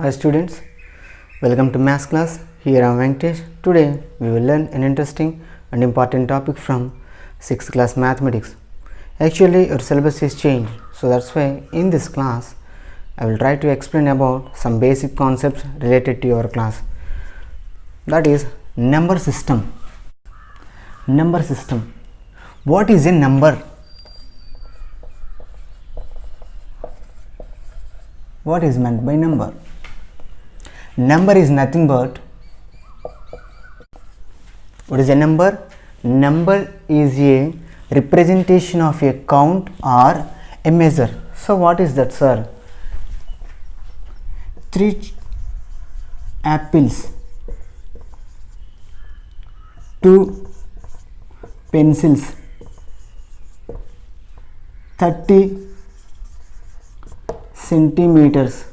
Hi students, welcome to Maths class. Here I am Venkatesh. Today we will learn an interesting and important topic from 6th class mathematics. Actually your syllabus is changed, so that's why in this class I will try to explain about some basic concepts related to your class. That is number system. Number system. What is a number? What is meant by number? Number is nothing but, what is a number? Number is a representation of a count or a measure. So what is that, sir? 3 apples, 2 pencils, 30 centimeters.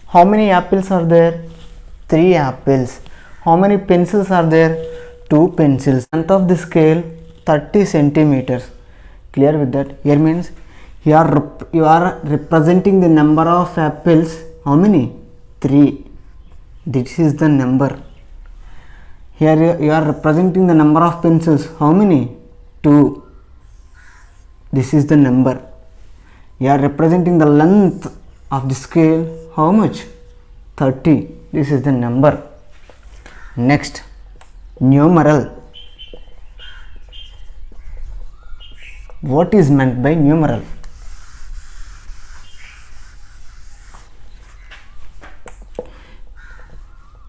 How many apples are there? 3 apples. How many pencils are there? 2 pencils. Length of the scale 30 centimeters. Clear with that? Here means you are representing the number of apples. How many? 3. This is the number. Here you are representing the number of pencils. How many? 2. This is the number. You are representing the length of the scale. How much? 30. This is the number. Next, numeral. What is meant by numeral?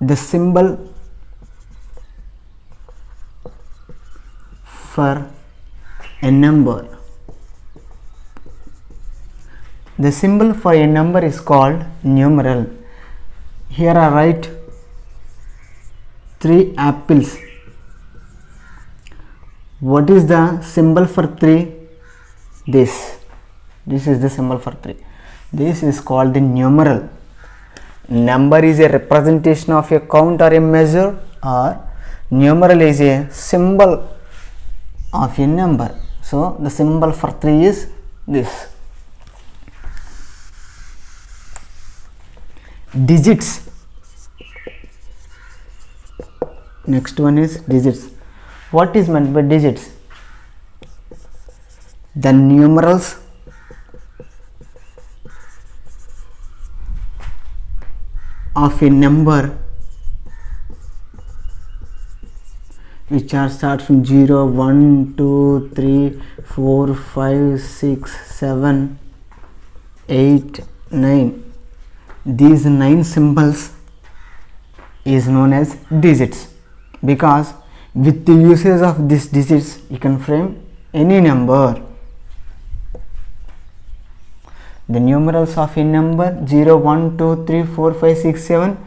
The symbol for a number. The symbol for a number is called numeral. Here I write 3 apples. What is the symbol for 3? This is the symbol for 3. This is called the numeral. Number is a representation of a count or a measure, or numeral is a symbol of a number. So the symbol for 3 is this. Digits. Next one is digits. What is meant by digits? The numerals of a number which are start from 0, 1, 2, 3, 4, 5, 6, 7, 8, 9. These 9 symbols is known as digits, because with the usage of these digits you can frame any number. The numerals of a number 0, 1, 2, 3, 4, 5, 6, 7,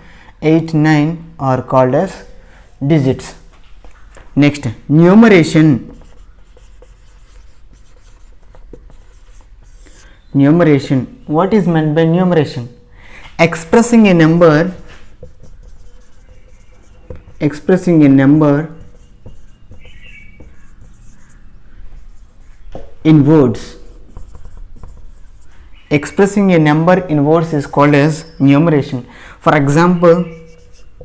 8, 9 are called as digits. Next, numeration. Numeration. What is meant by numeration? Expressing a number in words. Expressing a number in words is called as numeration. For example,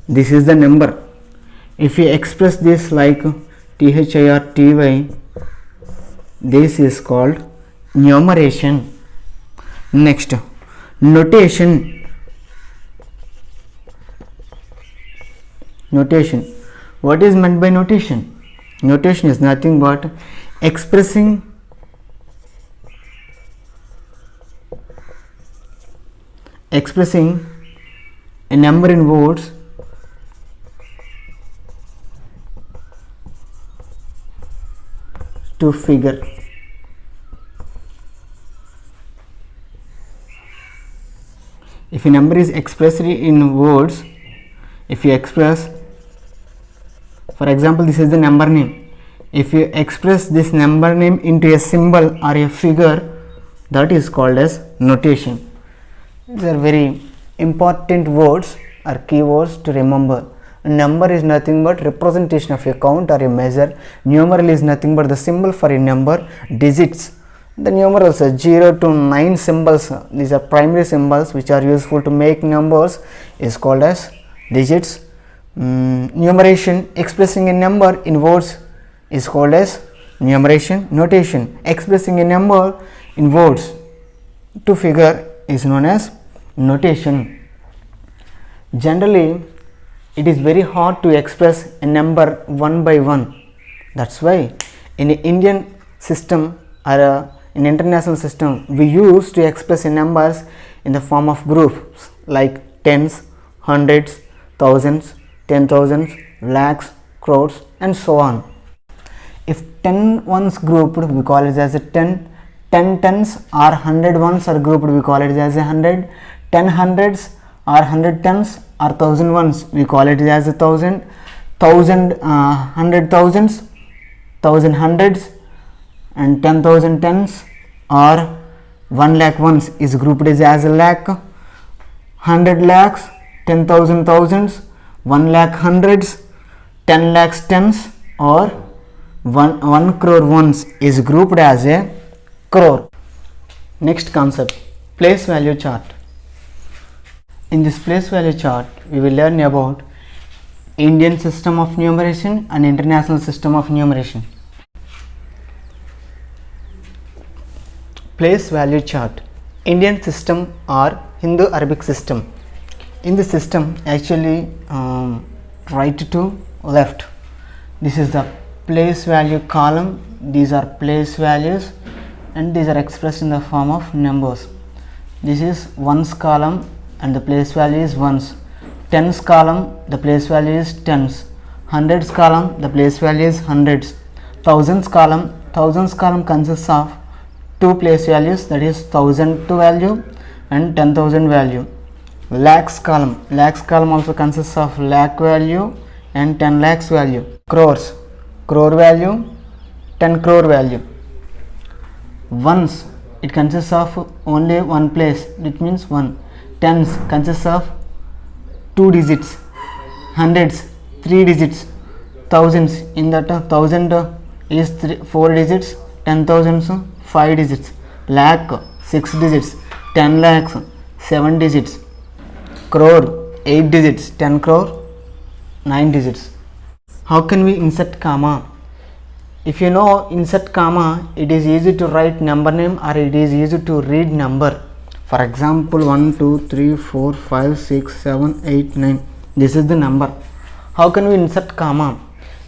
this is the number. If you express this like THIRTY, this is called numeration. Next, notation. Notation. What is meant by notation? Notation is nothing but expressing a number in words to figure. If a number is expressed in words, if you express, for example, this is the number name. If you express this number name into a symbol or a figure, that is called as notation. These are very important words or keywords to remember. Number is nothing but representation of a count or a measure. Numeral is nothing but the symbol for a number. Digits The numerals 0 to 9 symbols, these are primary symbols which are useful to make numbers, is called as digits. Numeration, expressing a number in words, is called as numeration. Notation, expressing a number in words to figure, is known as notation. Generally, it is very hard to express a number one by one. That's why in an Indian system or in international system, we used to express numbers in the form of groups like tens, hundreds, thousands, 10,000s, lakhs, crores, and so on. If 10 ones grouped, we call it as a 10. 10 tens or 100 ones are grouped, we call it as a 100. 10 hundreds or 100 tens or 1000 ones, we call it as a 1000. 100 thousands, 1000 hundreds, and 10,000 tens or 1 lakh ones is grouped as a lakh. 100 lakhs, 10,000 thousands, 1 lakh hundreds, 10 lakhs tens, or 1 crore ones is grouped as a crore. Next concept, place value chart. In this place value chart, we will learn about Indian system of numeration and international system of numeration. Place value chart. Indian system or Hindu-Arabic system. In the system, actually right to left, this is the place value column, these are place values, and these are expressed in the form of numbers. This is ones column and the place value is ones. Tens column, the place value is tens. Hundreds column, the place value is hundreds. Thousands column consists of two place values, that is 1000 value and 10,000 value. Lakhs column also consists of lakh value and 10 lakhs value. Crores, crore value, 10 crore value. Ones, it consists of only one place, it means 1. Tens consists of 2 digits. Hundreds, 3 digits. Thousands, in that 1000 is 4 digits. 10,000 5 digits. Lakh, 6 digits. 10 lakhs, 7 digits. Crore, 8 digits. 10 crore, 9 digits. How can we insert comma? If you know insert comma, it is easy to write number name or it is easy to read number. For example, 1, 2, 3, 4, 5, 6, 7, 8, 9. This is the number. How can we insert comma?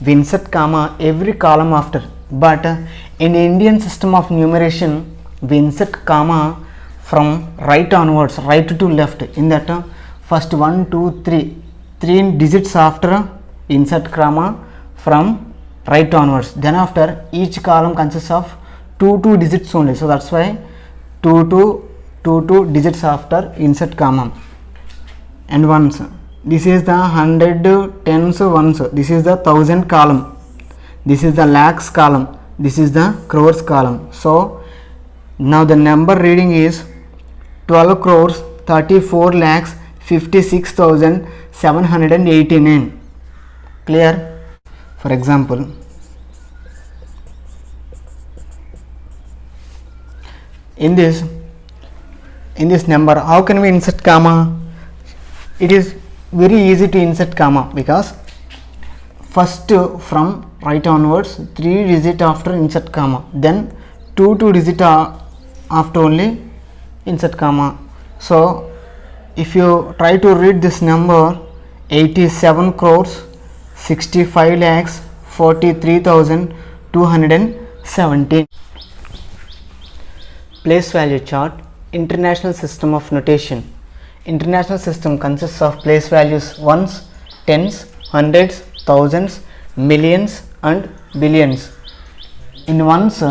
We insert comma every column after. But in Indian system of numeration, we insert comma from right onwards, right to left. In that, first 1, 2, 3. 3 digits after insert comma from right onwards. Then after, each column consists of 2 digits only. So that's why 2 digits after insert comma. And ones, this is the 100 tens ones, this is the 1000 column, this is the lakhs column, this is the crores column. So now the number reading is 12 crores 34 lakhs 56,789. Clear? For example, in this number, how can we insert comma? It is very easy to insert comma because first from right onwards 3 digit after insert comma, then 2 digit after only insert comma. So if you try to read this number, 87 crores 65 lakhs 43,217. Place value chart. International system of notation. International system consists of place values ones, tens, hundreds, thousands, millions and billions. In ones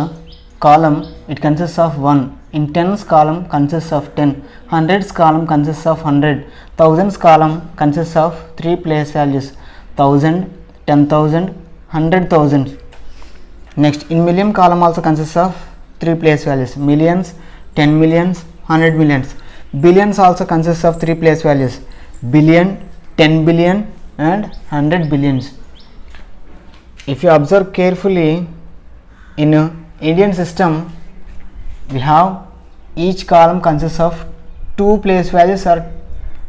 column, it consists of 1. In tens column consists of 10. Hundreds column consists of 100. Thousands column consists of 3 place values, 1000, 10,000, 100,000. Next, in million column also consists of 3 place values, millions, 10 millions, 100 millions. Billions also consists of 3 place values, billion, 10 billion and 100 billions. If you observe carefully, in Indian system, we have each column consists of two place values or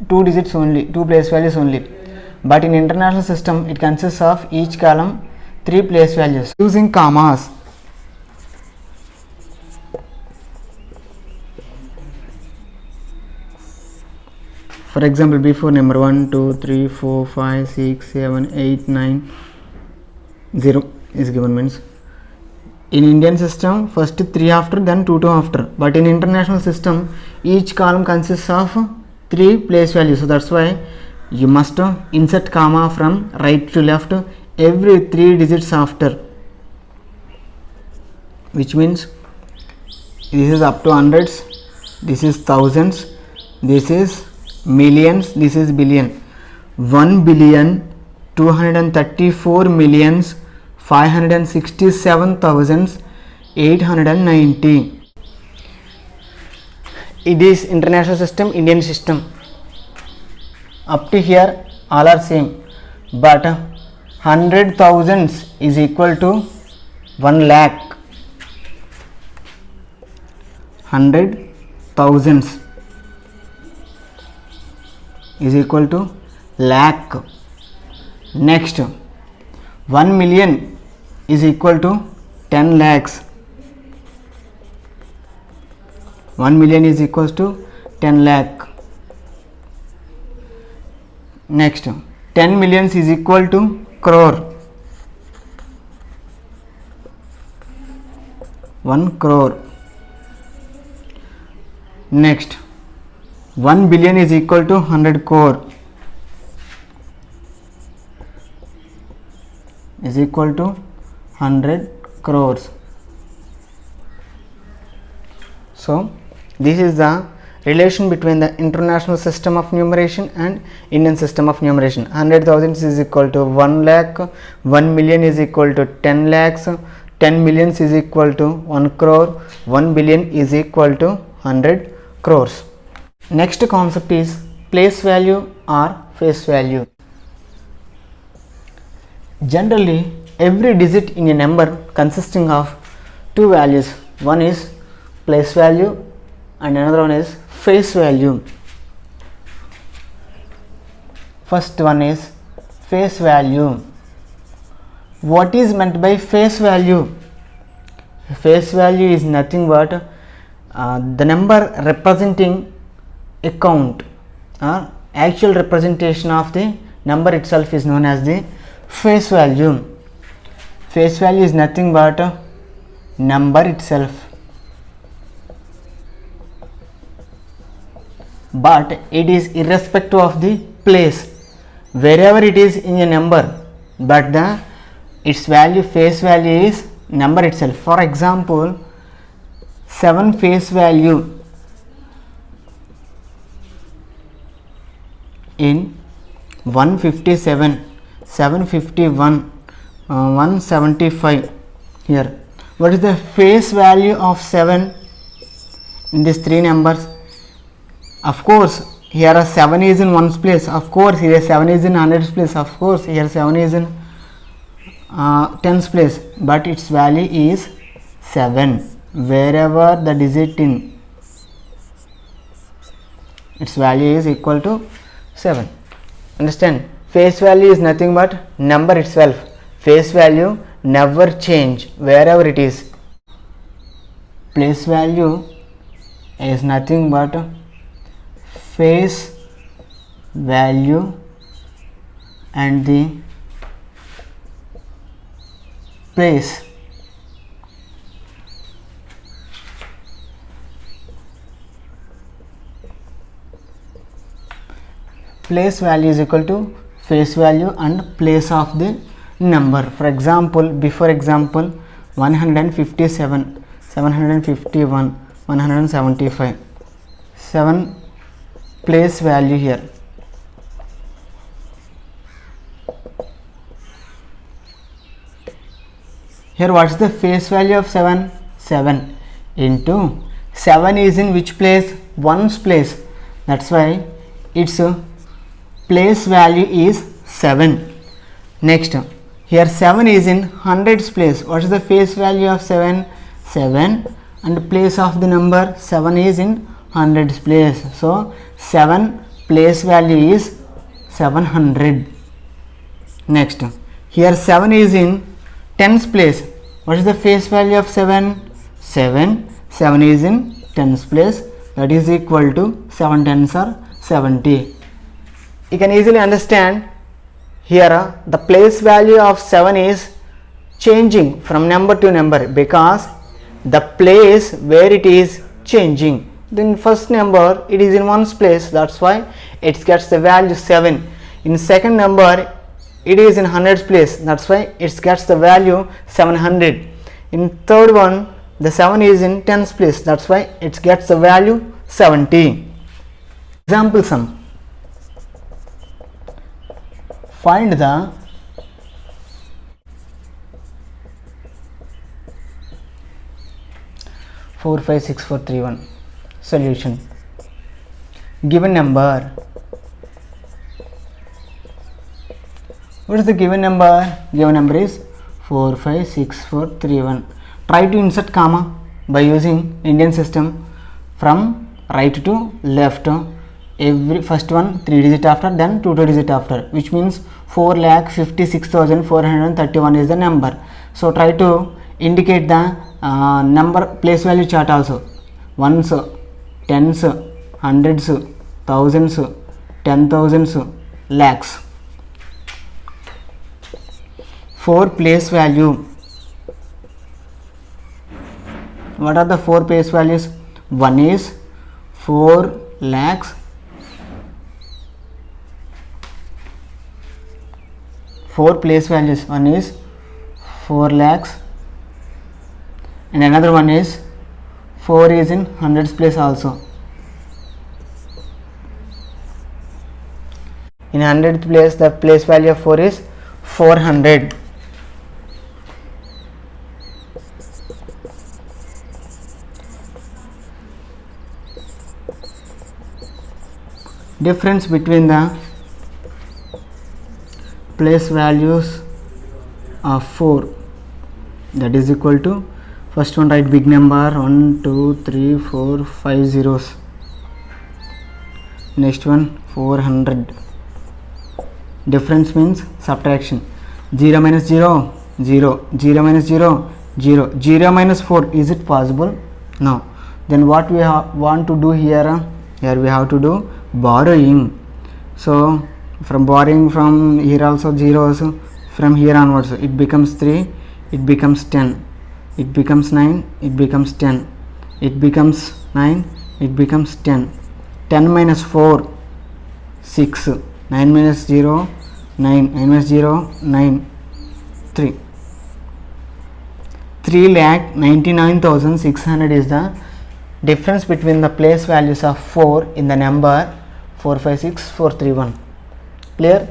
two digits only, two place values only. But in international system it consists of each column three place values using commas. For example, before number 1, 2, 3, 4, 5, 6, 7, 8, 9, 0 is given, means in Indian system first 3 after, then 2 2 after, but in international system each column consists of 3 place values. So that's why you must insert comma from right to left every 3 digits after, which means this is up to hundreds, this is thousands, this is millions, this is billion. 1,234,567,890. It is international system, Indian system. Up to here all are same, but 100,000 is equal to 1 lakh. 100,000 is equal to lakh. Next, 1 million is equal to 10 lakhs. 1 million is equals to 10 lakh. Next, 10 millions is equal to crore. 1 crore. Next, 1 billion is equal to 100 crore, is equal to 100 crores. So this is the relation between the international system of numeration and Indian system of numeration. 100,000 is equal to 1 lakh, 1 million is equal to 10 lakhs, 10 millions is equal to 1 crore, 1 billion is equal to 100 crores. Next concept is place value or face value. Generally, every digit in a number consisting of two values. One is place value and another one is face value. First one is face value. What is meant by face value? Face value is nothing but the number representing a count or actual representation of the number itself is known as the face value. Face value is nothing but number itself, but it is irrespective of the place, wherever it is in a number, but the its value, face value, is number itself. For example, 7 face value in 157, 751, 175. Here, what is the face value of 7 in these three numbers? Of course, here 7 is in 1's place. Of course, here 7 is in 100's place. Of course, here 7 is in 10's place. But its value is 7. Wherever the digit in, its value is equal to 7. Understand? Face value is nothing but number itself. Face value never change wherever it is. Place value is nothing but face value and the place. Place value is equal to face value and place of the number. For example, before example, 157, 751, 175, 7 place value here. Here what is the face value of 7? 7 into 7 is in which place? 1's place. That's why its place value is 7. Next, here 7 is in 100's place. What is the face value of 7? 7 and place of the number 7 is in hundreds place. So 7 place value is 700. Next, here 7 is in tens place. What is the face value of 7? 7 is in tens place, that is equal to 7 tens are 70. You can easily understand here the place value of 7 is changing from number to number because the place where it is changing. Then first number it is in ones place, that's why it gets the value 7. In second number it is in hundreds place, that's why it gets the value 700. In third one the 7 is in tens place, that's why it gets the value 70. Example sum. Find the four five six four three one solution. Given number. What is the given number? Given number is 456431. Try to insert comma by using Indian system from right to left. Every first one 3 digit after, then 2 digit after, which means 4,56,431 is the number. So try to indicate the number place value chart also. Ones, tens, hundreds, thousands, 10,000s, lakhs. 4 place value. What are the 4 place values? One is 4 lakhs, 4 place values. One is 4 lakhs and another one is 4 is in hundreds place also. In hundredth place the place value of 4 is 400. Difference between the place values of 4, that is equal to, first one write big number 1 2 3 4 5 zeros, next one 400. Difference means subtraction. 0 minus 0 0, 0 minus 0 0, 0 minus 4, is it possible? No. Then what we want to do here? Here we have to do borrowing. So from borrowing from here also zeros, from here onwards it becomes 3, it becomes 10, it becomes 9, it becomes 10, it becomes 9, it becomes 10. 10 minus 4 6, 9 minus 0 9, 9 minus 0 9, 3. 3,99,600 is the difference between the place values of 4 in the number 456431. Clear?